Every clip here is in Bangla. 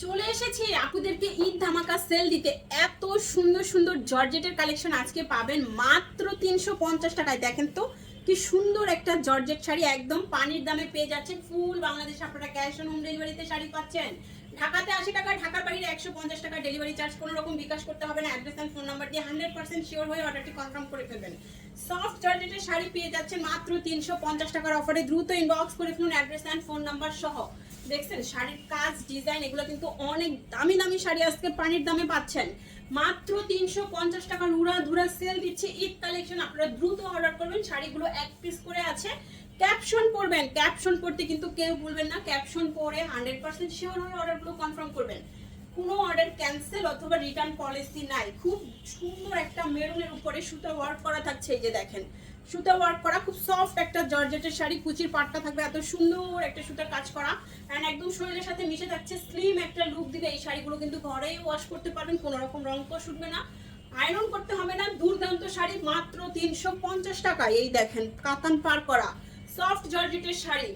চলে এসেছি আপুদেরকে ঈদ ধামাকা সেল দিতে। এত সুন্দর সুন্দর জর্জেটের কালেকশন আজকে পাবেন মাত্র 350 টাকায়। দেখেন তো কি সুন্দর একটা জর্জেট শাড়ি, একদম পানির দামে পেয়ে যাচ্ছেন। ফুল বাংলাদেশ আপনারা ক্যাশ অন হোম ডেলিভারিতে শাড়ি পাচ্ছেন। ঢাকাতে 80 টাকা, ঢাকার বাইরে 150 টাকা ডেলিভারি চার্জ, কোনো রকম বিকাশ করতে হবে না। অ্যাড্রেস এন্ড ফোন নাম্বার দিয়ে 100% শিওর হয়ে অর্ডারটি কনফার্ম করে ফেলবেন। সফট জর্জেটের শাড়ি পেয়ে যাচ্ছেন মাত্র 350 টাকার অফারে। দ্রুত ইনবক্স করে ফেলুন অ্যাড্রেস এন্ড ফোন নাম্বার সহ। দেখছেন শাড়ির কাজ, ডিজাইন, এগুলো কিন্তু অনেক দামি দামি শাড়ি আজকে পানির দামে পাচ্ছেন। মাত্র 350 টাকার উড়াধুরা সেল দিচ্ছে ঈদ কালেকশন। আপনারা দ্রুত অর্ডার করবেন। শাড়িগুলো এক পিস করে আছে। ক্যাপশন পড়বেন, ক্যাপশন পড়তে কিন্তু কেউ ভুলবেন না। ক্যাপশন পড়ে 100% শিওর হয়ে অর্ডারগুলো কনফার্ম করবেন। কোনো অর্ডার ক্যান্সেল অথবা রিটার্ন পলিসি নাই। খুব সুন্দর একটা মেরুনের উপরে সুতা ওয়ার্ক করা থাকছে। এই যে দেখেন সুতা ওয়ার্ক করা, খুব সফট একটা জর্জেটের শাড়ি। কুচির পাটটা থাকবে এত সুন্দর একটা সুতার কাজ করা, এন্ড একদম শরীরের সাথে মিশে যাচ্ছে। স্লিম একটা লুক দিবে এই শাড়িগুলো। কিন্তু ঘরেই ওয়াশ করতে পারবেন, কোনো রকম রং কোষ উঠবে না, আয়রন করতে হবে না। দুর্দান্ত শাড়ি মাত্র 350 টাকায়। এই দেখেন কাতান পার করা সফট জর্জেটের শাড়ি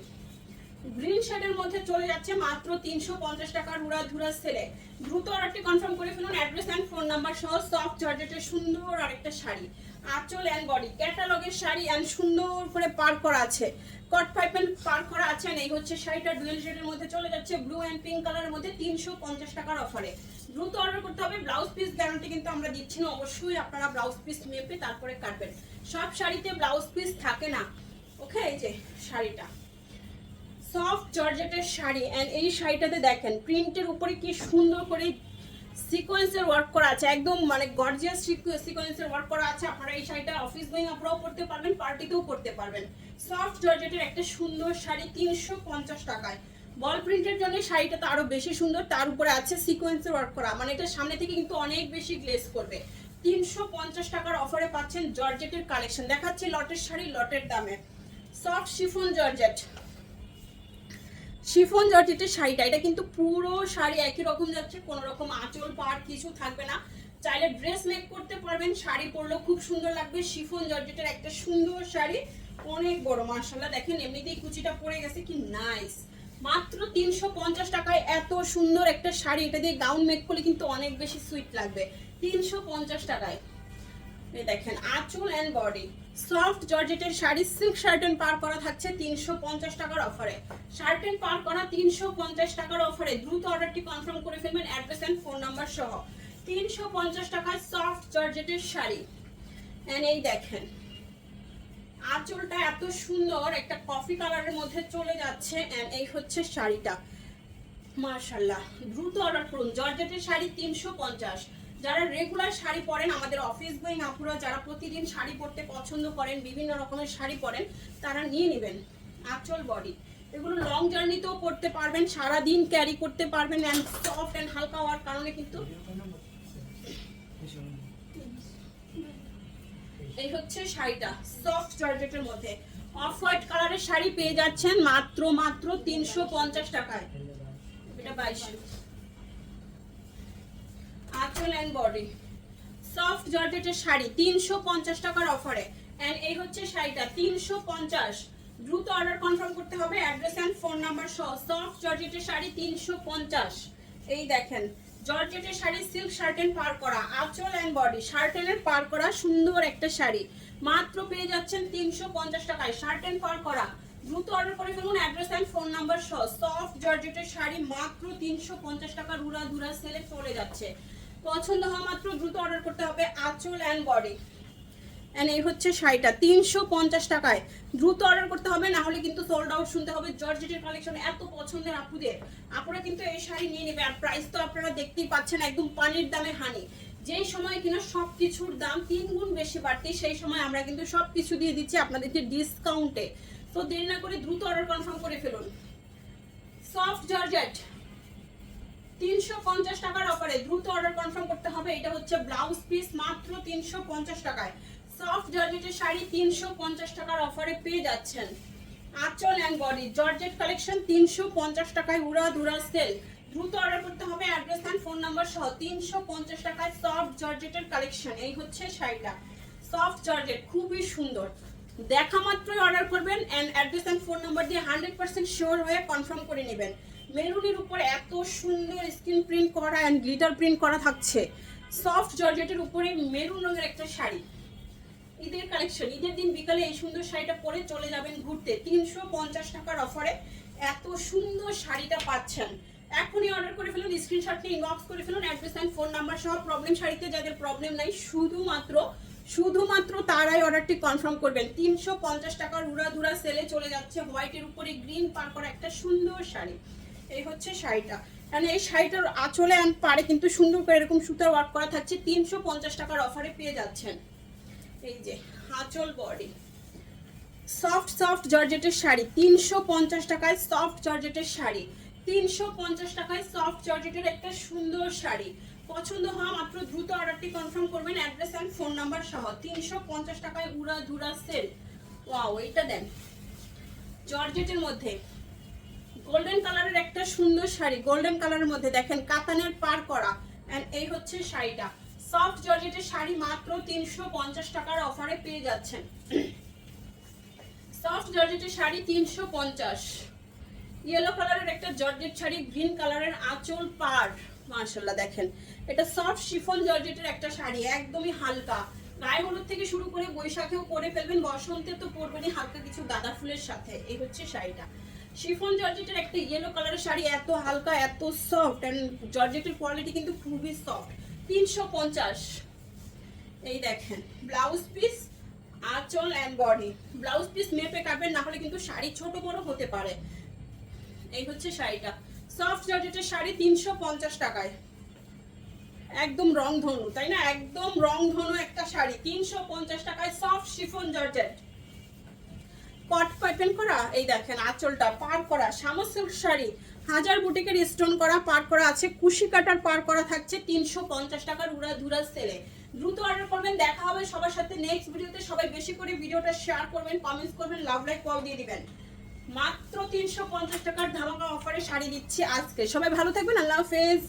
গ্রিন শেডের মধ্যে চলে যাচ্ছে মাত্র 350 টাকার উড়াধুরা সেলে। দ্রুত অর্ডারটি কনফার্ম করে ফেলুন অ্যাড্রেস এন্ড ফোন নাম্বার সহ। সফট জর্জেটের সুন্দর আরেকটা শাড়ি, আঁচল এন্ড বডি ক্যাটালগের শাড়ি, এন্ড সুন্দর করে পার করা আছে, কট পাইপেন পার করা আছে। এই হচ্ছে শাড়িটা ডুয়েল শেডের মধ্যে চলে যাচ্ছে ব্লু এন্ড পিঙ্ক কালারের মধ্যে 350 টাকার অফারে। দ্রুত অর্ডার করতে হবে। ব্লাউজ পিস গ্যারান্টি কিন্তু আমরা দিচ্ছি না, অবশ্যই আপনারা ব্লাউজ পিস মেপে তারপরে কাটবেন। সব শাড়িতে ব্লাউজ পিস থাকে না। ওকে, এই যে শাড়িটা সফট জর্জেটের শাড়ি, এন্ড এই শাড়িটাতে দেখেন প্রিন্টের উপরে কি সুন্দর করে সিকোয়েন্সের ওয়ার্ক করা আছে, একদম মানে গর্জিয়াস সিকোয়েন্সের ওয়ার্ক করা আছে। আপনারা এই শাড়িটা অফিস গোয়িং আপনারাও পরতে পারবেন, পার্টিতেও পরতে পারবেন। সফট জর্জেটের একটা সুন্দর শাড়ি 350 টাকায়। বল প্রিন্টের জন্য শাড়িটা তো আরো বেশি সুন্দর, তার উপরে আছে সিকোয়েন্সের ওয়ার্ক করা, মানে এটা সামনে থেকে কিন্তু অনেক বেশি গ্লেজ করবে। 350 টাকার অফারে পাচ্ছেন জর্জেটের কালেকশন। দেখাচ্ছি লটের শাড়ি লটের দামে। সফট শিফন জর্জেট, শিফন জর্জেটের শাড়িটা, এটা কিন্তু পুরো শাড়ি একই রকম যাচ্ছে, কোনো রকম আঁচল পাড় কিছু থাকবে না। চাইলে ড্রেস মেক করতে পারবেন, শাড়ি পরলেও খুব সুন্দর লাগবে। শিফন জর্জেটের একটা সুন্দর শাড়ি, অনেক বড় মাশাআল্লাহ। দেখেন এমনিতেই কুচিটা পড়ে গেছে, কি নাইস। মাত্র 350 টাকায় এত সুন্দর একটা শাড়ি। এটা দিয়ে গাউন মেক করলে কিন্তু অনেক বেশি সুইট লাগবে। 350 টাকায়। এই দেখেন আঁচল এন্ড বডি সফট জর্জেটের শাড়ি, সিল্ক শার্টেন পার করা থাকছে 350 টাকার অফারে। শার্টেন পার করা 350 টাকার অফারে। দ্রুত অর্ডারটি কনফার্ম করে ফেলবেন অ্যাড্রেস এন্ড ফোন নাম্বার সহ। 350 টাকায় সফট জর্জেটের শাড়ি। এন্ড এই দেখেন আঁচলটা এত সুন্দর একটা কফি কালারের মধ্যে চলে যাচ্ছে, এন্ড এই হচ্ছে শাড়িটা মাশাআল্লাহ। দ্রুত অর্ডার করুন। জর্জেটের শাড়ি 350। যারা রেগুলার শাড়ি পরেন, আমাদের অফিস গোয়িং আপুরা যারা প্রতিদিন শাড়ি পরতে পছন্দ করেন, বিভিন্ন রকমের শাড়ি পরেন, তারা নিয়ে নেবেন। আঁচল বডি এগুলো লং জার্নিতেও পরতে পারবেন, সারা দিন ক্যারি করতে পারবেন, এন্ড সফট এন্ড হালকা হওয়ার কারণে কিন্তু এই হচ্ছে শাড়িটা সফট জর্জেটের মধ্যে। অফ হোয়াইট কালারের শাড়ি পেয়ে যাচ্ছেন মাত্র 350 টাকায়। এটা 22। আঁচল এন্ড বডি সফট জর্জেটের শাড়ি 350 টাকার অফারে। এন্ড এই হচ্ছে শাড়িটা 350। দ্রুত অর্ডার কনফার্ম করতে হবে অ্যাড্রেস এন্ড ফোন নাম্বার সহ। সফট জর্জেটের শাড়ি 350। এই দেখেন জর্জেটের শাড়ি, সিল্ক শার্টেন পার করা, আঁচল এন্ড বডি শার্টেনের পার করা সুন্দর একটা শাড়ি। মাত্র পেয়ে যাচ্ছেন 350 টাকায় শার্টেন পার করা। দ্রুত অর্ডার করে ফেলুন অ্যাড্রেস এন্ড ফোন নাম্বার সহ। সফট জর্জেটের শাড়ি মাত্র 350 টাকার উড়াধুরা সেলে চলে যাচ্ছে। পছন্দ হওয়া মাত্র দ্রুত অর্ডার করতে হবে। আঁচল এন্ড বডি এন্ড এই হচ্ছে শাড়িটা 350 টাকায়। দ্রুত অর্ডার করতে হবে, না হলে কিন্তু সোল্ড আউট শুনতে হবে। জর্জেটের কালেকশন এত পছন্দের আপুদের, আপুরা কিন্তু এই শাড়ি নিয়ে নেবে। আর প্রাইস তো আপনারা দেখতেই পাচ্ছেন, একদম পানির দামে হানি। যেই সময় কিনা সবকিছুর দাম 3 গুণ বেশি বাড়তি, সেই সময় আমরা কিন্তু সবকিছু দিয়ে দিচ্ছি আপনাদেরকে ডিসকাউন্টে। তো দেরি না করে দ্রুত অর্ডার কনফার্ম করে ফেলুন। সফট জর্জেট 350 টাকার অফারে দ্রুত অর্ডার কনফার্ম করতে হবে। এটা হচ্ছে ব্লাউজ পিস মাত্র 350 টাকায়। সফট জর্জেটের শাড়ি 350 টাকার অফারে পেয়ে যাচ্ছেন। আঁচল এন্ড বডি জর্জেট কালেকশন 350 টাকায় উড়াধুরা সেল। দ্রুত অর্ডার করতে হবে অ্যাড্রেস এন্ড ফোন নাম্বার সহ। 350 টাকায় সফট জর্জেটের কালেকশন। এই হচ্ছে শাড়িটা সফট জর্জেট, খুবই সুন্দর। দেখা মাত্রই অর্ডার করবেন, and address and phone number দিয়ে 100% শিওর হয়ে কনফার্ম করে নেবেন। মেরুনের উপর এত সুন্দর স্ক্রিন প্রিন্ট করা অ্যান্ড গ্লিটার প্রিন্ট করা থাকছে। সফট জর্জেটের উপরে মেরুন রঙের একটা শাড়ি, ঈদের কালেকশন। ঈদের দিন বিকালে এই সুন্দর শাড়িটা পরে চলে যাবেন ঘুরতে। 350 টাকার অফারে এত সুন্দর শাড়িটা পাচ্ছেন। এখনই অর্ডার করে ফেলুন, স্ক্রিনশট নিয়ে ইনবক্স করে ফেলুন, অ্যাড্রেস অ্যান্ড ফোন নাম্বার সহ। প্রবলেম শাড়িতে যাদের প্রবলেম নাই শুধুমাত্র তারাই অর্ডারটি কনফার্ম করবেন। 350 টাকার উড়াধুরা সেলে চলে যাচ্ছে। হোয়াইটের উপরে গ্রিন পার করা একটা সুন্দর শাড়ি। এই হচ্ছে শাড়িটা, মানে এই শাড়িটার আঁচলে অ্যান্ড পাড়ে কিন্তু সুন্দর করে এরকম সুতার ওয়ার্ক করা থাকছে। 350 টাকার অফারে পেয়ে যাচ্ছেন। এই যে আঁচল, বডি, সফট জর্জেটের শাড়ি 350 টাকায়। সফট জর্জেটের শাড়ি 350 টাকায়। সফট জর্জেটের একটা সুন্দর শাড়ি। পছন্দ হওয়া মাত্র দ্রুত অর্ডারটি কনফার্ম করবেন, অ্যাড্রেস অ্যান্ড ফোন নাম্বার সহ। 350 টাকায় উড়াধুরা সেল। ওয়াও, এটা দেন জর্জেটের মধ্যে গোল্ডেন কালারের একটা সুন্দর শাড়ি। গোল্ডেন কালারের মধ্যে দেখেন কাতানের পার করা, এন্ড এই হচ্ছে শাড়িটা। সফট জর্জেটের শাড়ি মাত্র 350 টাকার অফারে পেয়ে যাচ্ছেন। সফট জর্জেটের শাড়ি 350। ইয়েলো কালারের একটা জর্জেট শাড়ি, গ্রিন কালারের আঁচল, পাড়, মাশাআল্লাহ দেখেন। এটা সফট শিফন জর্জেটের একটা শাড়ি, একদমই হালকা। গায়ে হলুদ থেকে শুরু করে বৈশাখেও পরে ফেলবেন, বসন্তে তো পরবেনই হালকা কিছু গাঁদা ফুলের সাথে। এই হচ্ছে শাড়িটা। শিফন জর্জেটের একটা ইয়েলো কালারের শাড়ি, এত হালকা, এত সফট, এন্ড জর্জেটের কোয়ালিটি কিন্তু খুবই সফট। 350। এই দেখেন ব্লাউজ পিস, আঁচল এন্ড বডি। ব্লাউজ পিস মেপে কাটবেন, না হলে কিন্তু শাড়ি ছোট বড় হতে পারে। এই হচ্ছে শাড়িটা। সফট জর্জেটের শাড়ি 350 টাকায়। একদম রংধনু, তাই না? একদম রংধনু একটা শাড়ি 350 টাকায়। সফট শিফন জর্জেট, কট প্যাটার্ন করা। এই দেখেন আঁচলটা পার করা, সামসিল্ক শাড়ি, হাজার বুটিকের স্টোন করা পার করা আছে। কুশি কাটার পার করা থাকছে 350 টাকার উড়াধুরা সেলে। দ্রুত অর্ডার করবেন। দেখা হবে সবার সাথে নেক্সট ভিডিওতে। সবাই বেশি করে ভিডিওটা শেয়ার করবেন, কমেন্টস করবেন, লাভ লাইক ওয়াও দিয়ে দিবেন। মাত্র 350 টাকার ধামাকা অফারে শাড়ি দিচ্ছি আজকে। সবাই ভালো থাকবেন, আল্লাহ হাফেজ।